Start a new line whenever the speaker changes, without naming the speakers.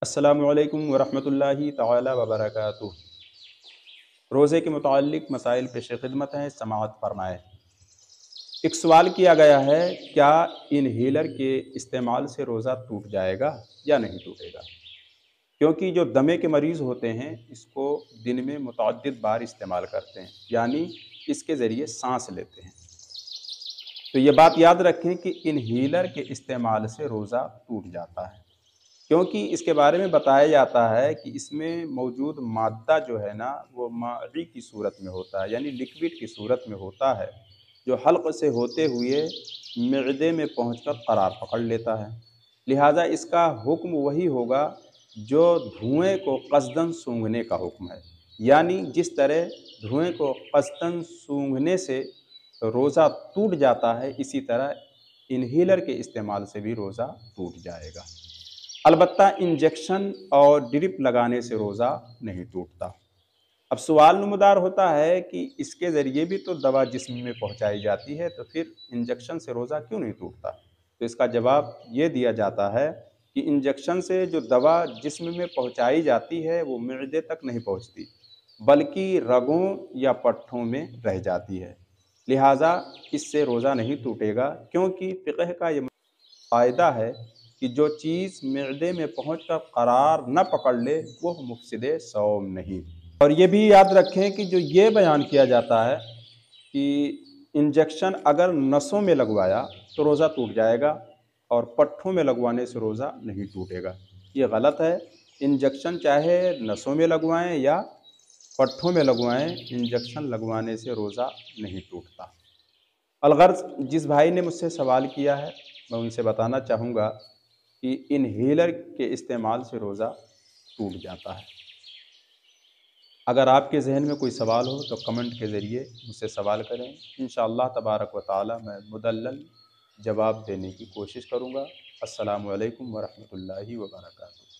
السلام علیکم ورحمۃ اللہ تعالی وبرکاتہ۔ روزے کے متعلق مسائل پیش خدمت ہیں، سماعت فرمائے۔ ایک سوال کیا گیا ہے، کیا انہیلر کے استعمال سے روزہ ٹوٹ جائے گا یا نہیں ٹوٹے گا؟ کیونکہ جو دمے کے مریض ہوتے ہیں اس کو دن میں متعدد بار استعمال کرتے ہیں، یعنی اس کے ذریعے سانس لیتے ہیں۔ تو یہ بات یاد رکھیں کہ انہیلر کے استعمال سے روزہ ٹوٹ جاتا ہے، کیونکہ اس کے بارے میں بتایا جاتا ہے کہ اس میں موجود مادہ جو ہے نا وہ مائی کی صورت میں ہوتا ہے، یعنی لکوڈ کی صورت میں ہوتا ہے، جو حلق سے ہوتے ہوئے معدے میں پہنچ کر قرار پکڑ لیتا ہے۔ لہٰذا اس کا حکم وہی ہوگا جو دھوئیں کو قصداً سونگھنے کا حکم ہے، یعنی جس طرح دھوئیں کو قصداً سونگھنے سے روزہ ٹوٹ جاتا ہے، اسی طرح انہیلر کے استعمال سے بھی روزہ ٹوٹ جائے گا۔ البتہ انجیکشن اور ڈرپ لگانے سے روزہ نہیں ٹوٹتا۔ اب سوال نمودار ہوتا ہے کہ اس کے ذریعے بھی تو دوا جسم میں پہنچائی جاتی ہے، تو پھر انجیکشن سے روزہ کیوں نہیں ٹوٹتا؟ تو اس کا جواب یہ دیا جاتا ہے کہ انجیکشن سے جو دوا جسم میں پہنچائی جاتی ہے وہ معدے تک نہیں پہنچتی، بلکہ رگوں یا پٹھوں میں رہ جاتی ہے۔ لہٰذا اس سے روزہ نہیں ٹوٹے گا، کیونکہ فقہ کا یہ قاعدہ ہے کہ جو چیز معدے میں پہنچ کر قرار نہ پکڑ لے وہ مفسد صوم نہیں۔ اور یہ بھی یاد رکھیں کہ جو یہ بیان کیا جاتا ہے کہ انجیکشن اگر نسوں میں لگوایا تو روزہ ٹوٹ جائے گا اور پٹھوں میں لگوانے سے روزہ نہیں ٹوٹے گا، یہ غلط ہے۔ انجیکشن چاہے نسوں میں لگوائیں یا پٹھوں میں لگوائیں، انجیکشن لگوانے سے روزہ نہیں ٹوٹتا۔ الغرض جس بھائی نے مجھ سے سوال کیا ہے میں ان سے بتانا چاہوں گا کہ انہیلر کے استعمال سے روزہ ٹوٹ جاتا ہے۔ اگر آپ کے ذہن میں کوئی سوال ہو تو کمنٹ کے ذریعے مجھ سے سوال کریں، انشاءاللہ تبارک و تعالی میں مدلل جواب دینے کی کوشش کروں گا۔ السلام علیکم ورحمۃ اللہ وبرکاتہ۔